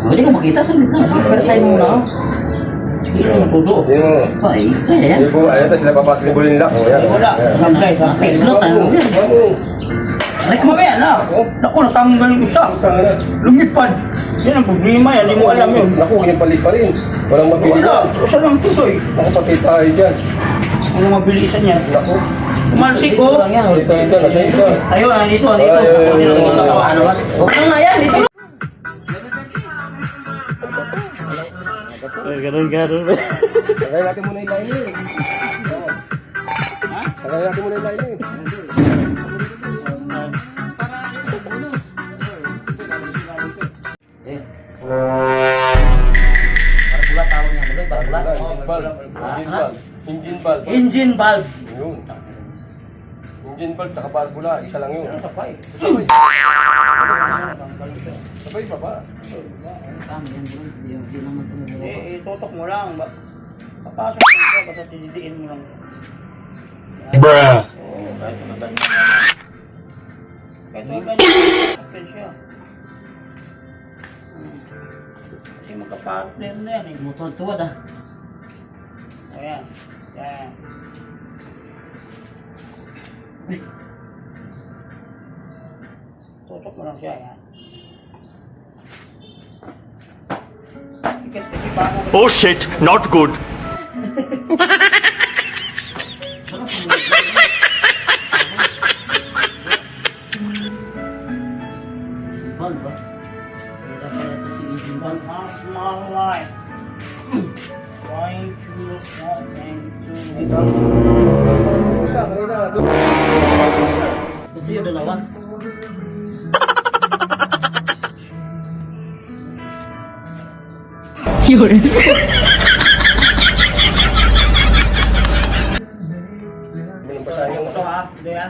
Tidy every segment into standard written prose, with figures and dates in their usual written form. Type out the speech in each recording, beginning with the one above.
Hindi ko makita sa gitna. Pero sa'yo muna. Tudo. Ay, kaya yan. Hindi po, ayun, sila papasok yung bulin lang. Wala. Samsay ka. Piglot tayo yan. Ay, kumamaya na. Naku, natanggal yung isa. Lumipad. Yan ang problema yan. Hindi mo alam yun. Naku, yung palit pa rin. Walang mabili Wala. dyan. Isa lang tutoy. Naku, pati tayo dyan. Ano mabilisan yan? Naku, Kumalsik ko. Lang yan. dito, nasa isa. Ayun, dito. Ay, ay, ay, Dito. ay, ay. Ano ba? Huwag na nga yan. Dito. Ganun. Tagay natin muna yung lining. Tagay natin muna yung lining. Parabulat tawag niya. Buloy, parabulat. Engine valve. Engine valve. Yun. Engine valve, tsaka valvula. Isa lang yun. Sabay. Sabay pa ba? Tama yan, bro. Hindi naman tumubulo. Itutok mo lang. Papasok mo ito. Basta tinidiin mo lang. Bruh. Oo, kahit na ganyan. Kahit na ganyan. Akin siya. Kasi magka-partner na yan eh. Mutuwad-tuwad ah. Ayan. Ayan. Tutok mo lang siya. Ayan. Kasi bago Oh shit, not good. Valve ba? Kaya pala ito si engine valve. Mas malay. Trying to look Isa, kanina. Kasi yung dalawa. Yun. Basahin yung Ito ha. Hindi ha.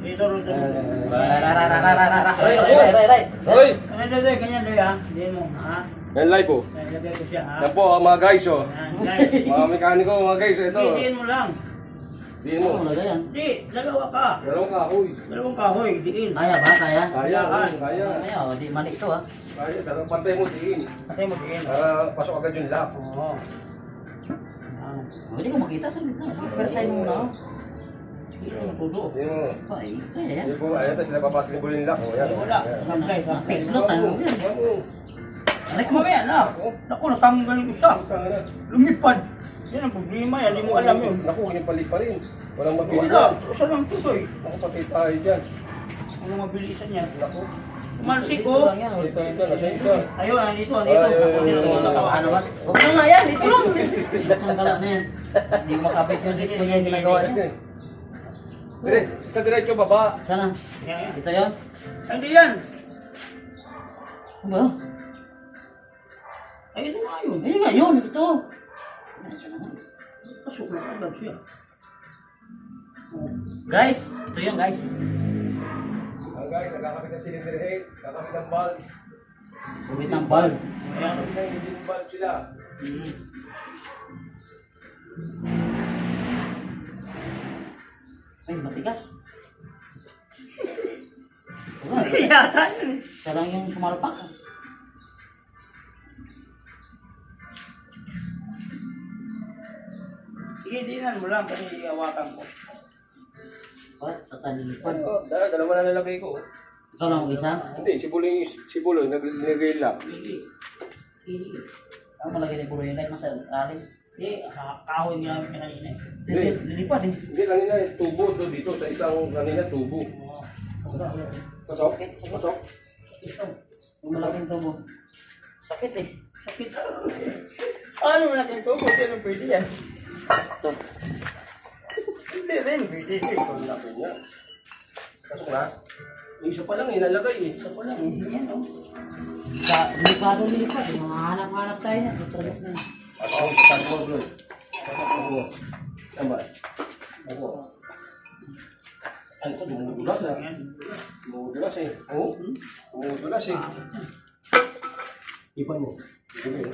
Dito. Ray. Hoy! Ganyan doy ha. Hindi mo ha. Yan live po. Lagay ko siya ha. Yan po mga guys oh. Yan, guys. Mga mekaniko mga guys ito. Diin mo lang. Diin Ano mo. mo lagay yan? Di, dalawa ka. Dalawang kahoy. Dalawang kahoy, diin. Kaya ba? Kaya? Kaya, kaya. Kaya, o, di mali ito ah. Kaya, dalawang pantay mo diin. Patay mo diin. Para pasok agad yung lock. Oo. Hindi ko makita sa gitna. Pero sa'yo muna. Tudo. Diin mo. Ay, kaya yan. Hindi po, ayun, sila papasok yung bulin lock. Wala. Samsay ka. Piglot tayo yan. Ay, kumamaya na. Naku, natanggal yung isa. Lumipad. Yan ang problema yan. Hindi mo alam yun. Naku, yung palit pa rin. Walang mabili Wala. dyan. Isa lang tutoy. Naku, pati tayo dyan. Ano mabilisan yan? Naku, Kumalsik Dito ko. lang yan. dito, nasa isa. Ayun, dito. Ay, ay, ay, Dito. ay. Ano ba? Huwag na nga yan. Dito lang. Ang gala na yan. Hindi ko makapit yun. Sige, kanya yung ginagawa niya. Sa diretso baba. Sana? Yan. Dito yan? Hindi yan. Ano ba? Ay, ito nga yun. Ayun nga yun. Ito. Pasok na agad siya. Guys, ito yun guys. Guys, nagkakapit ng cylinder head, kakapit ng valve. Kumit ng valve. Ayan. Kakapit ng engine valve sila. Ay, matigas. Yata yun eh. Siya lang yung sumalpak. Sige, dinan mo lang kasi ihawakan ko. What? Tatanipad. Dalawa na nalagay ko. Ikaw lang mag-isa? Hindi, si Buloy, nilagay lang. Ang malagay ni Puro yun. Like nasa alim. Eh, kahoy niya namin kanina eh. Hindi. Lilipad eh. Hindi, kanina tubo to dito sa isang kanina tubo. Pasok? Pasok? Ito. Yung malaking tubo. Sakit eh. Sakit. Ano mo natin ito? Hindi rin pwede yan. Ito. Hindi rin pwede. Ang laki niya. Pasok na? Yung isa pa lang inalagay eh. Ito ko lang. Yan o. Delikado lilipad. Mga hanap-hanap tayo na. Tutragas na yun. Pasok ako sa tango, Buloy. Pasok ako. Tama. Ako. Ay, ito, dumudulas ah. Dumudulas eh. Oo? Dumudulas eh. Ipan mo. Ipan mo.